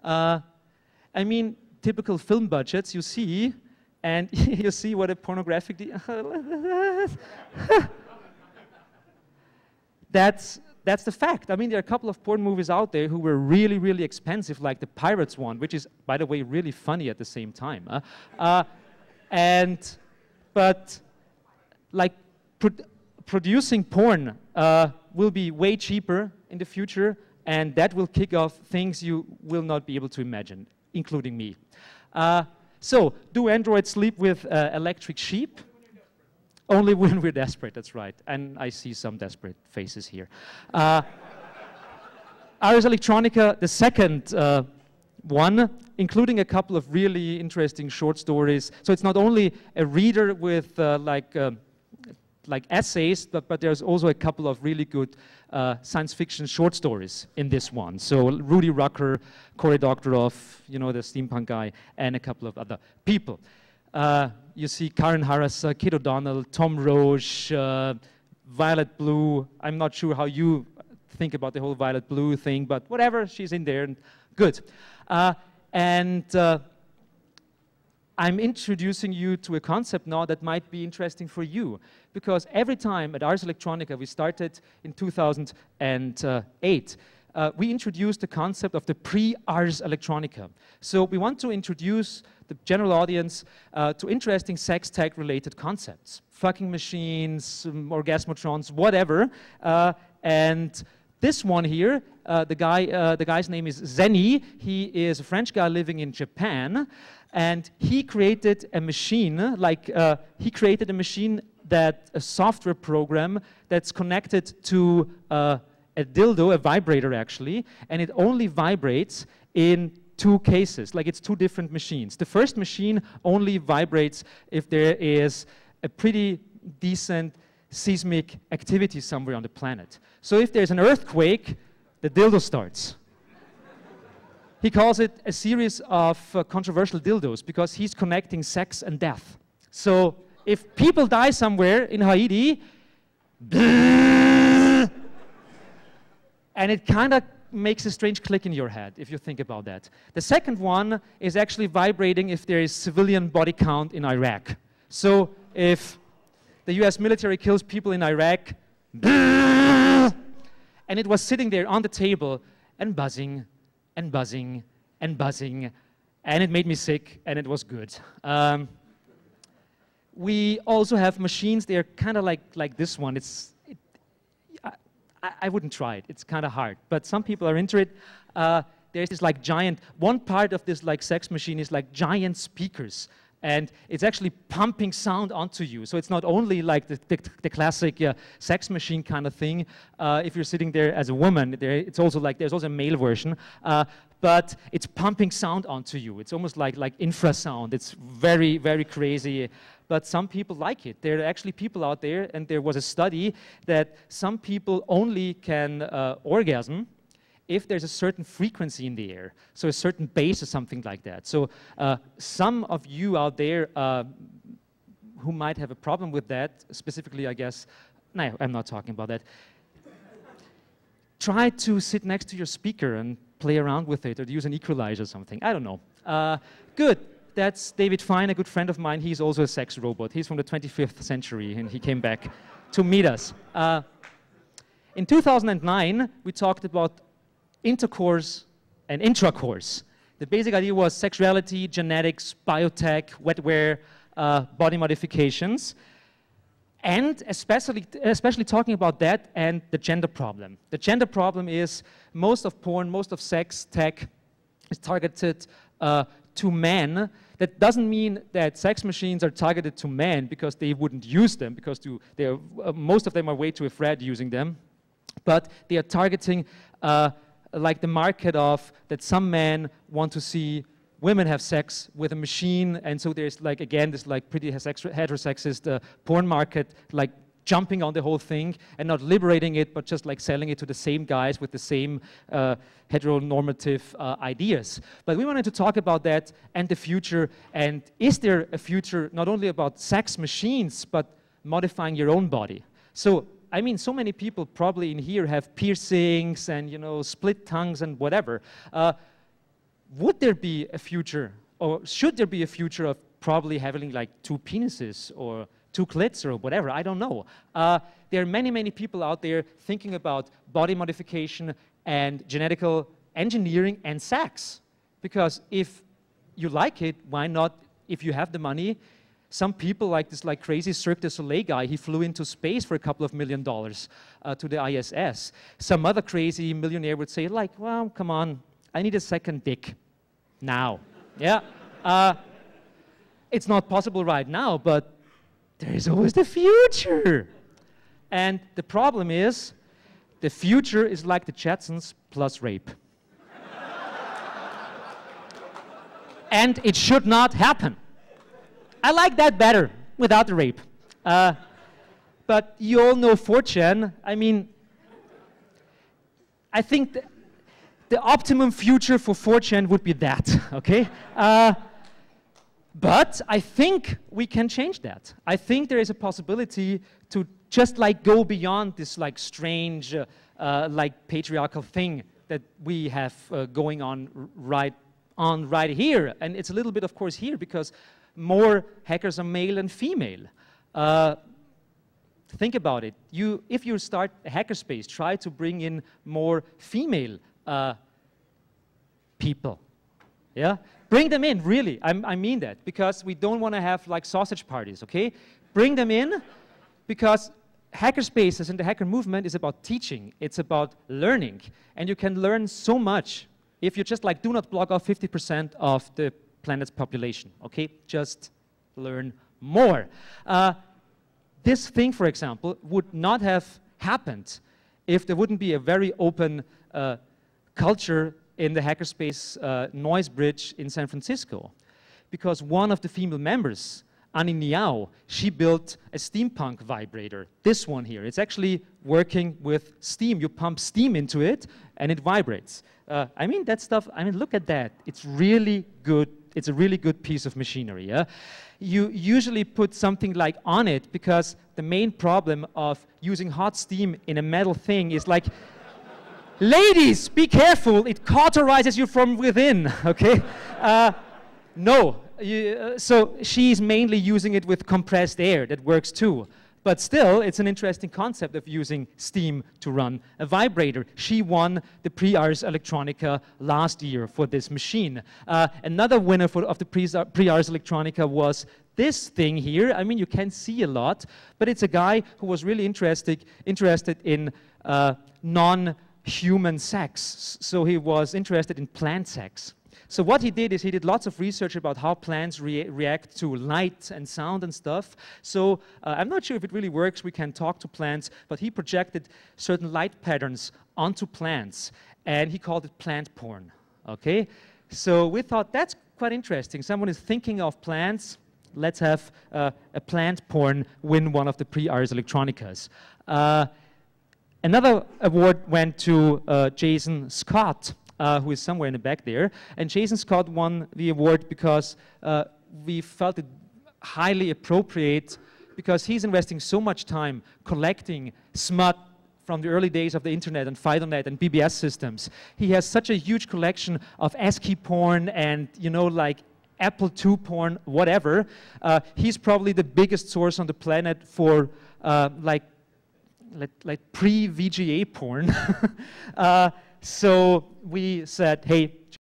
I mean, typical film budgets you see, and you see what a pornographic... That's the fact. I mean, there are a couple of porn movies out there who were really, really expensive, like the Pirates one, which is, by the way, really funny at the same time. But like producing porn will be way cheaper in the future, and that will kick off things you will not be able to imagine, including me. So, do androids sleep with electric sheep? Only when we're desperate, that's right. And I see some desperate faces here. Arse Electronika, the second one, including a couple of really interesting short stories. So it's not only a reader with like essays, but there's also a couple of really good science fiction short stories in this one. So Rudy Rucker, Cory Doctorow, you know, the steampunk guy, and a couple of other people. You see Karen Harris, Kid O'Donnell, Tom Roche, Violet Blue. I'm not sure how you think about the whole Violet Blue thing, but whatever, she's in there, and good. I'm introducing you to a concept now that might be interesting for you, because every time at Arse Electronika, we started in 2008, we introduced the concept of the pre-Arse Electronika. So we want to introduce the general audience to interesting sex tech related concepts. Fucking machines, orgasmotrons, whatever. And this one here, the guy's name is Zenny. He is a French guy living in Japan. And he created a machine, that a software program that's connected to a dildo, a vibrator actually, and it only vibrates in two cases, like it's two different machines. The first machine only vibrates if there is a pretty decent seismic activity somewhere on the planet. So if there's an earthquake, the dildo starts. He calls it a series of controversial dildos because he's connecting sex and death. So if people die somewhere in Haiti, and it kind of makes a strange click in your head if you think about that. The second one is actually vibrating if there is civilian body count in Iraq. So if the US military kills people in Iraq, and it was sitting there on the table and buzzing and buzzing and buzzing, and it made me sick, and it was good. We also have machines, they're kind of like this one. I wouldn't try it, it's kind of hard, but some people are into it. There's this like giant, one part of this like sex machine is like giant speakers, and it's actually pumping sound onto you. So it's not only like the classic sex machine kind of thing. If you're sitting there as a woman, it's also like, there's also a male version, but it's pumping sound onto you. It's almost like infrasound. It's very, very crazy. But some people like it. There are actually people out there, and there was a study that some people only can orgasm if there's a certain frequency in the air, so a certain bass or something like that. So some of you out there who might have a problem with that, specifically, I guess, no, I'm not talking about that. Try to sit next to your speaker and play around with it, or use an equalizer or something. I don't know. Good. That's David Fine, a good friend of mine. He's also a sex robot. He's from the 25th century, and he came back to meet us. In 2009, we talked about intercourse and intracourse. The basic idea was sexuality, genetics, biotech, wetware, body modifications, and especially talking about that and the gender problem. The gender problem is most of porn, most of sex tech is targeted to men. That doesn't mean that sex machines are targeted to men because they wouldn't use them, because most of them are way too afraid using them. But they are targeting like the market of that some men want to see women have sex with a machine, and so there's like, again, this like pretty heterosexist porn market, like jumping on the whole thing and not liberating it, but just like selling it to the same guys with the same heteronormative ideas. But we wanted to talk about that and the future, and is there a future not only about sex machines, but modifying your own body? So, I mean, so many people probably in here have piercings and, you know, split tongues and whatever. would there be a future, or should there be a future of probably having like 2 penises or 2 clits or whatever? I don't know. There are many, many people out there thinking about body modification and genetical engineering and sex. Because if you like it, why not, if you have the money? Some people like this like crazy Cirque du Soleil guy, he flew into space for a couple of $1 million to the ISS. Some other crazy millionaire would say like, well, come on, I need a second dick now. Yeah. It's not possible right now, but there is always the future. And the problem is, the future is like the Jetsons plus rape. And it should not happen. I like that better, without the rape. But you all know 4chan. I mean, I think the optimum future for 4chan would be that, okay? But I think we can change that. I think there is a possibility to just like go beyond this like strange, like patriarchal thing that we have going on right here. And it's a little bit, of course, here because more hackers are male and female. Think about it. If you start a hackerspace, try to bring in more female people. Yeah? Bring them in, really. I mean that, because we don't want to have like sausage parties, okay? Bring them in, because hackerspaces and the hacker movement is about teaching. It's about learning. And you can learn so much if you just like do not block off 50% of the planet's population, okay? Just learn more. This thing, for example, would not have happened if there wouldn't be a very open culture in the hackerspace noise bridge in San Francisco. Because one of the female members, Annie Niao, she built a steampunk vibrator. This one here. It's actually working with steam. You pump steam into it, and it vibrates. I mean, that stuff, I mean, look at that. It's really good. It's a really good piece of machinery, yeah? You usually put something like on it, because the main problem of using hot steam in a metal thing is like, ladies, be careful, it cauterizes you from within, okay? No, so she's mainly using it with compressed air, that works too. But still, it's an interesting concept of using steam to run a vibrator. She won the Prix Arse Electronika last year for this machine. Another winner of the Prix Arse Electronika was this thing here. I mean, you can see a lot, but it's a guy who was really interested in non-human sex. So he was interested in plant sex. So what he did is he did lots of research about how plants react to light and sound and stuff. So I'm not sure if it really works. We can talk to plants, but he projected certain light patterns onto plants, and he called it plant porn. Okay? So we thought that's quite interesting. Someone is thinking of plants. Let's have a plant porn win one of the Prix Arse Electronikas. Another award went to Jason Scott, who is somewhere in the back there. And Jason Scott won the award because we felt it highly appropriate, because he's investing so much time collecting smut from the early days of the internet and FidoNet and BBS systems. He has such a huge collection of ASCII porn and, you know, like Apple II porn, whatever. He's probably the biggest source on the planet for like pre-VGA porn. So we said, hey,